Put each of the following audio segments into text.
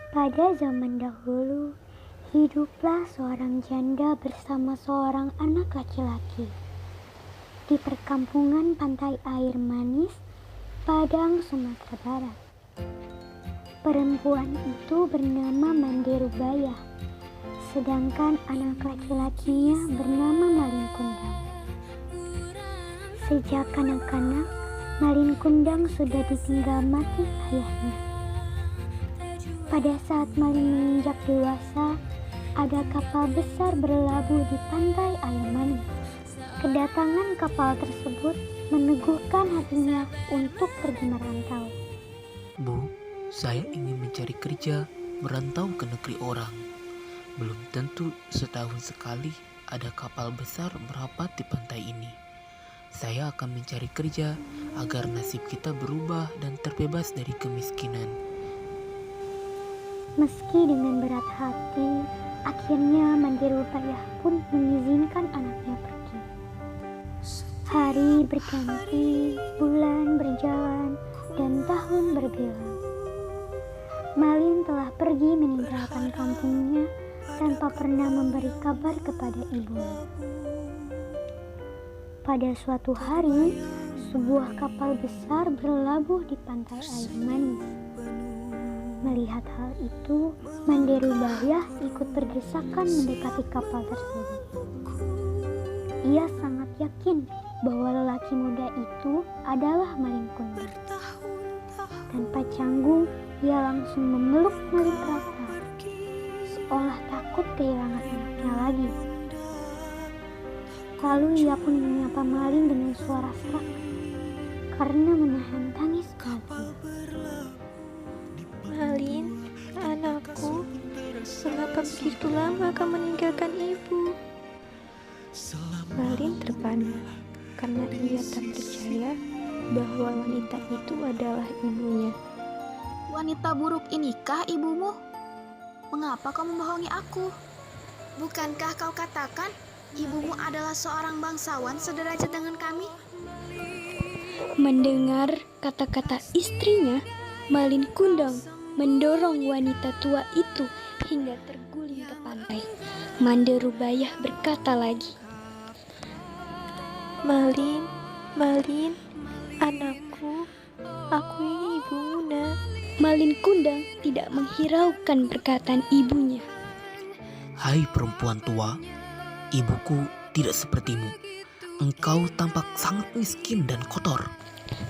Pada zaman dahulu, hiduplah seorang janda bersama seorang anak laki-laki di perkampungan pantai air manis, Padang, Sumatera Barat. Perempuan itu bernama Mande Rubayah, sedangkan anak laki-lakinya bernama Malin Kundang. Sejak kanak-kanak, Malin Kundang sudah ditinggal mati ayahnya. Pada saat Malin menginjak dewasa, ada kapal besar berlabuh di pantai air manis. Kedatangan kapal tersebut meneguhkan hatinya untuk pergi merantau. Bu, saya ingin mencari kerja merantau ke negeri orang. Belum tentu setahun sekali ada kapal besar merapat di pantai ini. Saya akan mencari kerja agar nasib kita berubah dan terbebas dari kemiskinan. Meski dengan berat hati, akhirnya Mande Rubayah pun mengizinkan anaknya pergi. Hari berganti, bulan berjalan, dan tahun berbilang. Malin telah pergi meninggalkan kampungnya tanpa pernah memberi kabar kepada ibunya. Pada suatu hari, sebuah kapal besar berlabuh di pantai air manis. Melihat hal itu, Mande Rubayah ikut berdesakan mendekati kapal tersebut. Ia sangat yakin bahwa lelaki muda itu adalah Malin Kundang. Tanpa canggung, ia langsung memeluk Malin erat, seolah takut kehilangan anaknya lagi. Lalu ia pun menyapa Malin dengan suara serak karena menahan tangis bahagia. Malin, anakku, mengapa begitu lama kau meninggalkan ibu? Malin terpana karena ia tak percaya bahwa wanita itu adalah ibunya. Wanita buruk inikah ibumu? Mengapa kau membohongi aku? Bukankah kau katakan ibumu adalah seorang bangsawan sederajat dengan kami? Mendengar kata-kata istrinya, Malin Kundang mendorong wanita tua itu hingga terguling ke pantai. Mande Rubayah berkata lagi, Malin, anakku, aku ini ibumu, nak. Malin Kundang tidak menghiraukan perkataan ibunya. Hai perempuan tua, ibuku tidak sepertimu. Engkau tampak sangat miskin dan kotor,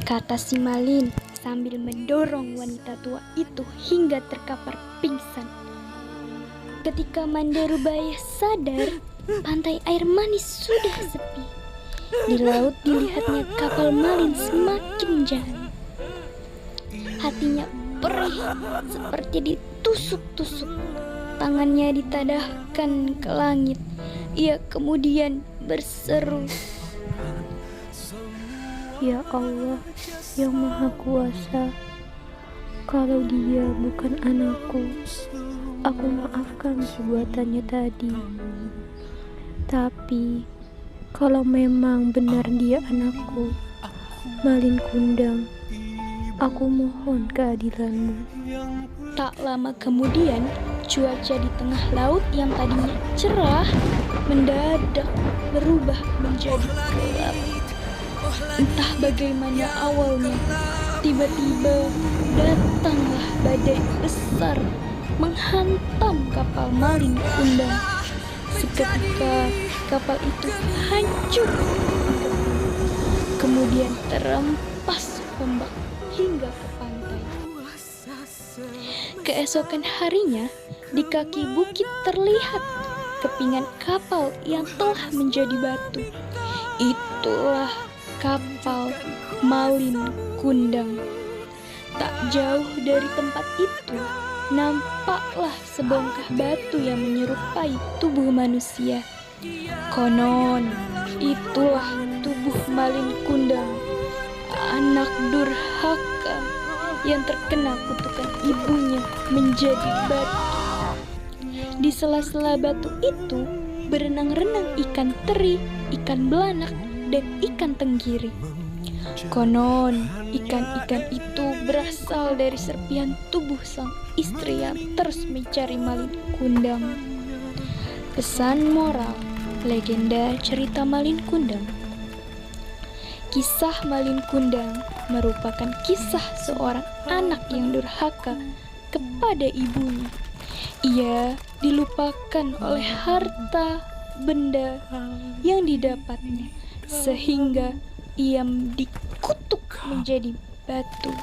Kata si Malin sambil mendorong wanita tua itu hingga terkapar pingsan. Ketika Mande Rubayah sadar, pantai air manis sudah sepi. Di laut dilihatnya kapal Malin semakin jauh. Hatinya perih seperti ditusuk-tusuk. Tangannya ditadahkan ke langit. Ia kemudian berseru, Ya Allah, yang Maha Kuasa, kalau dia bukan anakku, aku maafkan perbuatannya tadi. Tapi, kalau memang benar dia anakku, Malin Kundang, aku mohon keadilanmu. Tak lama kemudian, cuaca di tengah laut yang tadinya cerah mendadak berubah menjadi gelap. Entah bagaimana awalnya, tiba-tiba datanglah badai besar menghantam kapal Malin Kundang. Seketika kapal itu hancur, kemudian terempas ombak hingga ke pantai. Keesokan harinya, di kaki bukit terlihat kepingan kapal yang telah menjadi batu. Itulah kapal Malin Kundang. Tak jauh dari tempat itu, nampaklah sebongkah batu yang menyerupai tubuh manusia. Konon, itulah tubuh Malin Kundang, anak durhaka yang terkena kutukan ibunya menjadi batu. Di sela-sela batu itu berenang-renang ikan teri, ikan belanak, dan ikan tenggiri. Konon, ikan-ikan itu berasal dari serpihan tubuh sang istri yang terus mencari Malin Kundang. Pesan moral, legenda cerita Malin Kundang. Kisah Malin Kundang merupakan kisah seorang anak yang durhaka kepada ibunya. Ia dilupakan oleh harta benda yang didapatnya, sehingga ia dikutuk menjadi batu.